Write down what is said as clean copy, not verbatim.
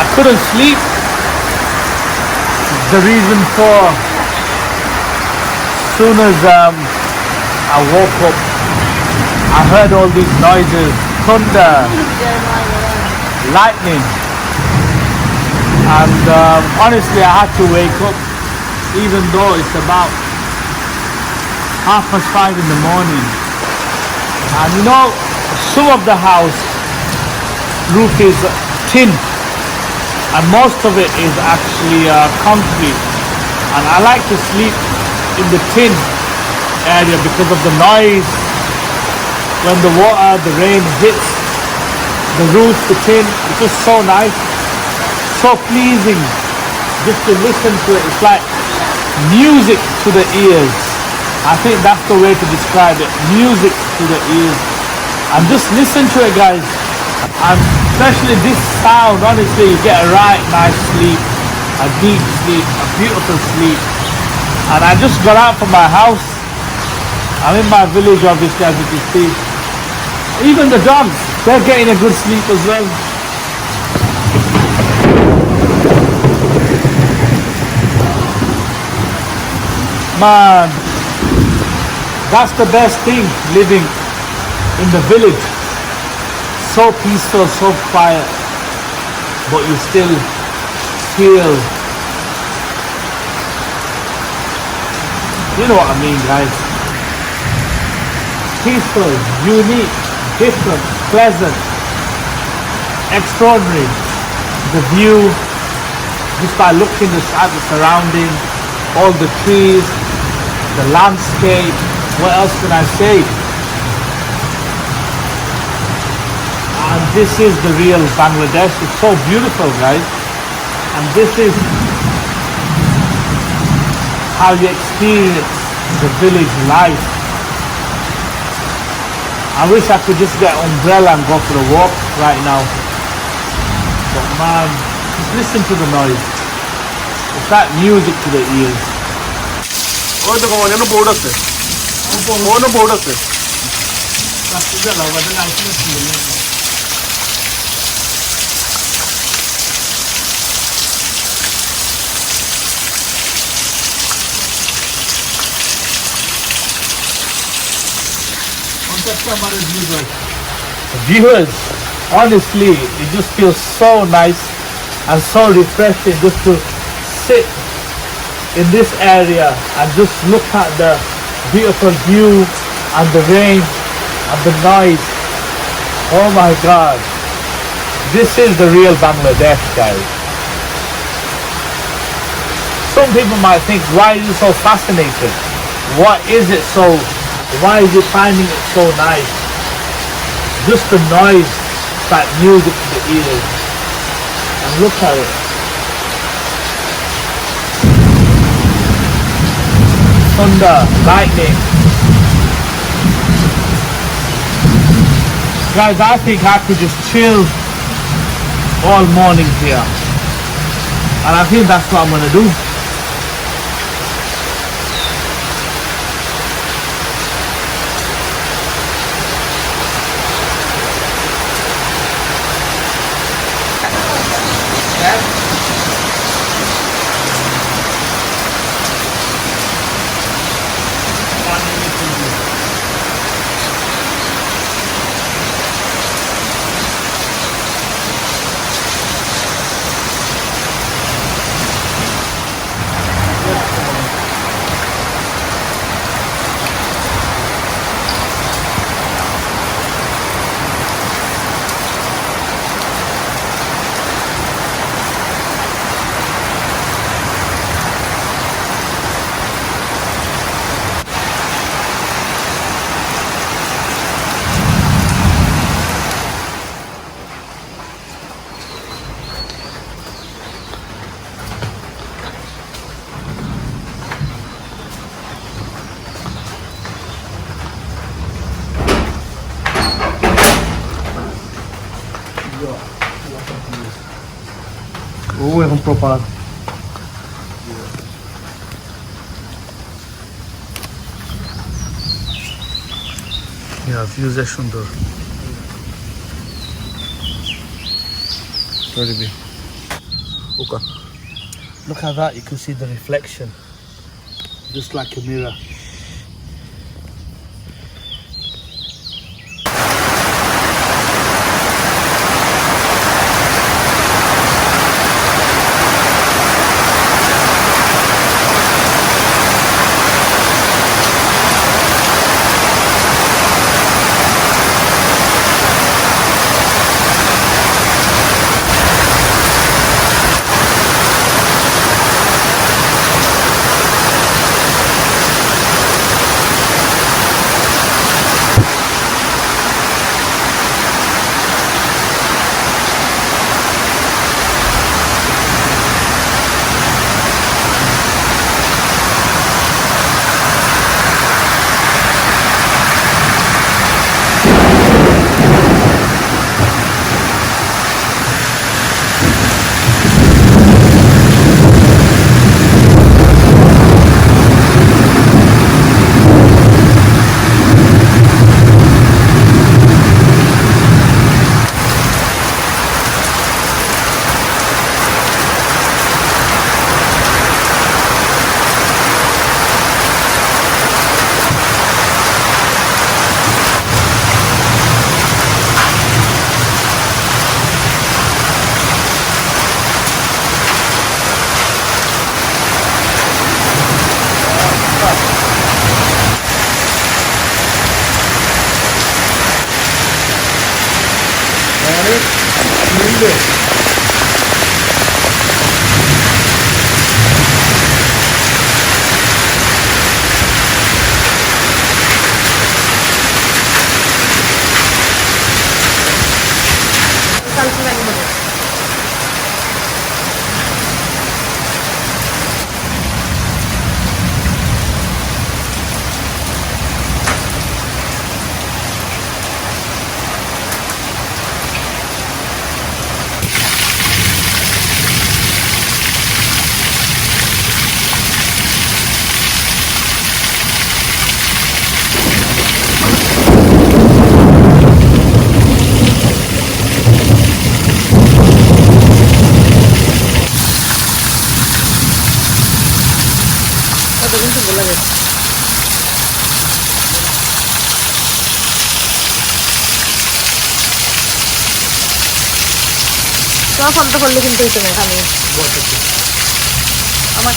I couldn't sleep. The reason for, soon as I woke up, I heard all these noises, thunder, lightning, and honestly I had to wake up, even though it's about 5:30 in the morning. And you know, some of the house roof is tin, and most of it is actually concrete, and I like to sleep in the tin area because of the noise when the water, the rain hits the roof, the tin. It's just so nice, so pleasing just to listen to it. It's like music to the ears. I think that's the way to describe it, music to the ears. And just listen to it, guys. And especially this sound, honestly, you get a right nice sleep, a deep sleep, a beautiful sleep. And I just got out from my house. I'm in my village, obviously, as you can see. Even the dogs, they're getting a good sleep as well. Man, that's the best thing, living in the village. So peaceful, so quiet, but you still feel, you know what I mean, guys. Peaceful, unique, different, pleasant, extraordinary. The view, just by looking at the surrounding, all the trees, the landscape. What else can I say? And this is the real Bangladesh. It's so beautiful, guys. And this is how you experience the village life. I wish I could just get an umbrella and go for a walk right now. But man, just listen to the noise. It's like music to the ears. ওই দেখো অনেক board আছে অনেক board আছে Viewers, honestly, it just feels so nice and so refreshing just to sit in this area and just look at the beautiful view and the rain and the noise. Oh my God, this is the real Bangladesh, guys. Some people might think, why is it so fascinating? What is it so, why is it finding it so nice? Just the noise, it's like music to the ears. And look at it. Thunder, lightning. Guys, I think I could just chill all morning here. And I think that's what I'm gonna do. ও এখন proper views এর সুন্দর Okay. look at that you can see the reflection just like a mirror তোমার ফোনটা করলে কিন্তু হইতো না আমি আমার